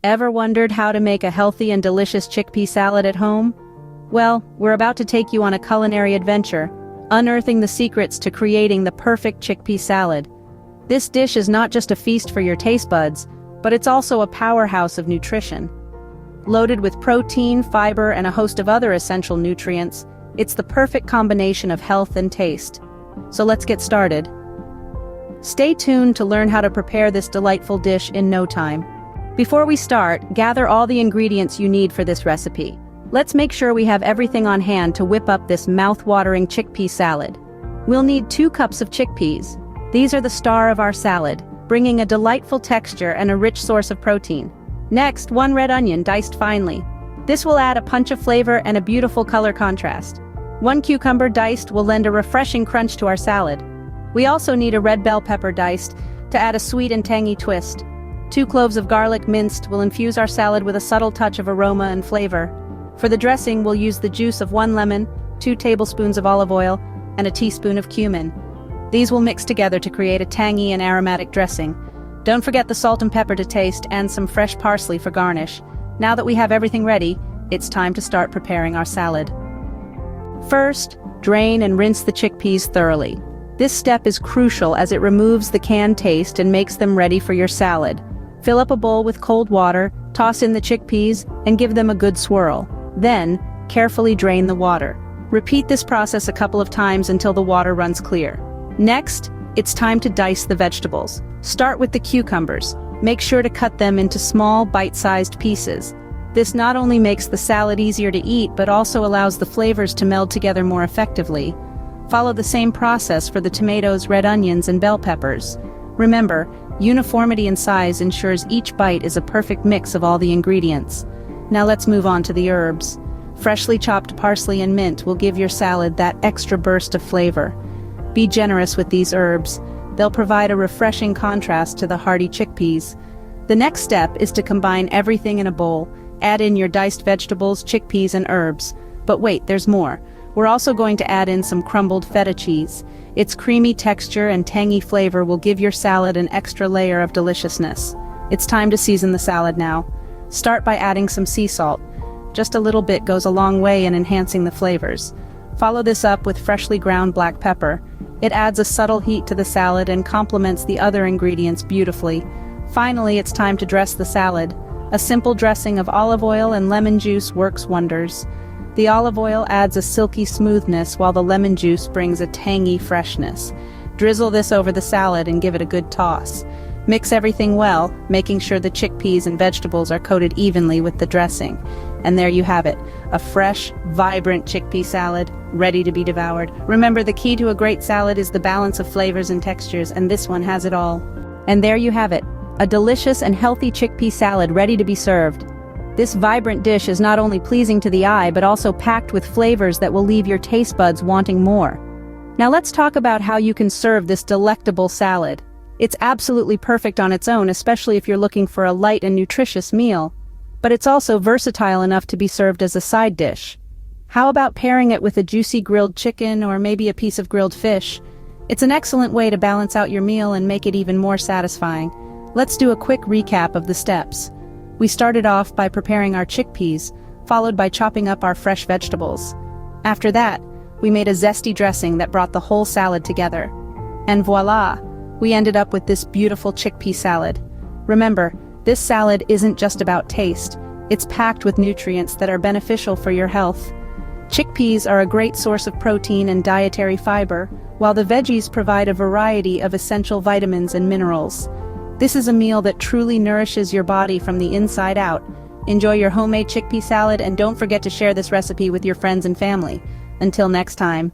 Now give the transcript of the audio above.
Ever wondered how to make a healthy and delicious chickpea salad at home? Well, we're about to take you on a culinary adventure, unearthing the secrets to creating the perfect chickpea salad. This dish is not just a feast for your taste buds, but it's also a powerhouse of nutrition. Loaded with protein, fiber, and a host of other essential nutrients, it's the perfect combination of health and taste. So let's get started. Stay tuned to learn how to prepare this delightful dish in no time. Before we start, gather all the ingredients you need for this recipe. Let's make sure we have everything on hand to whip up this mouth-watering chickpea salad. We'll need 2 cups of chickpeas. These are the star of our salad, bringing a delightful texture and a rich source of protein. Next, 1 red onion diced finely. This will add a punch of flavor and a beautiful color contrast. 1 cucumber diced will lend a refreshing crunch to our salad. We also need a red bell pepper diced to add a sweet and tangy twist. 2 cloves of garlic minced will infuse our salad with a subtle touch of aroma and flavor. For the dressing, we'll use the juice of 1 lemon, 2 tablespoons of olive oil, and a teaspoon of cumin. These will mix together to create a tangy and aromatic dressing. Don't forget the salt and pepper to taste and some fresh parsley for garnish. Now that we have everything ready, it's time to start preparing our salad. First, drain and rinse the chickpeas thoroughly. This step is crucial as it removes the canned taste and makes them ready for your salad. Fill up a bowl with cold water, toss in the chickpeas, and give them a good swirl. Then, carefully drain the water. Repeat this process a couple of times until the water runs clear. Next, it's time to dice the vegetables. Start with the cucumbers. Make sure to cut them into small, bite-sized pieces. This not only makes the salad easier to eat, but also allows the flavors to meld together more effectively. Follow the same process for the tomatoes, red onions, and bell peppers. Remember, uniformity in size ensures each bite is a perfect mix of all the ingredients. Now let's move on to the herbs. Freshly chopped parsley and mint will give your salad that extra burst of flavor. Be generous with these herbs. They'll provide a refreshing contrast to the hearty chickpeas. The next step is to combine everything in a bowl. Add in your diced vegetables, chickpeas, and herbs. But wait, there's more. We're also going to add in some crumbled feta cheese. Its creamy texture and tangy flavor will give your salad an extra layer of deliciousness. It's time to season the salad now. Start by adding some sea salt. Just a little bit goes a long way in enhancing the flavors. Follow this up with freshly ground black pepper. It adds a subtle heat to the salad and complements the other ingredients beautifully. Finally, it's time to dress the salad. A simple dressing of olive oil and lemon juice works wonders. The olive oil adds a silky smoothness while the lemon juice brings a tangy freshness. Drizzle this over the salad and give it a good toss. Mix everything well, making sure the chickpeas and vegetables are coated evenly with the dressing. And there you have it, a fresh, vibrant chickpea salad, ready to be devoured. Remember, the key to a great salad is the balance of flavors and textures, and this one has it all. And there you have it, a delicious and healthy chickpea salad ready to be served. This vibrant dish is not only pleasing to the eye, but also packed with flavors that will leave your taste buds wanting more. Now let's talk about how you can serve this delectable salad. It's absolutely perfect on its own, especially if you're looking for a light and nutritious meal. But it's also versatile enough to be served as a side dish. How about pairing it with a juicy grilled chicken or maybe a piece of grilled fish? It's an excellent way to balance out your meal and make it even more satisfying. Let's do a quick recap of the steps. We started off by preparing our chickpeas, followed by chopping up our fresh vegetables. After that, we made a zesty dressing that brought the whole salad together. And voila! We ended up with this beautiful chickpea salad. Remember, this salad isn't just about taste. It's packed with nutrients that are beneficial for your health. Chickpeas are a great source of protein and dietary fiber, while the veggies provide a variety of essential vitamins and minerals. This is a meal that truly nourishes your body from the inside out. Enjoy your homemade chickpea salad and don't forget to share this recipe with your friends and family. Until next time.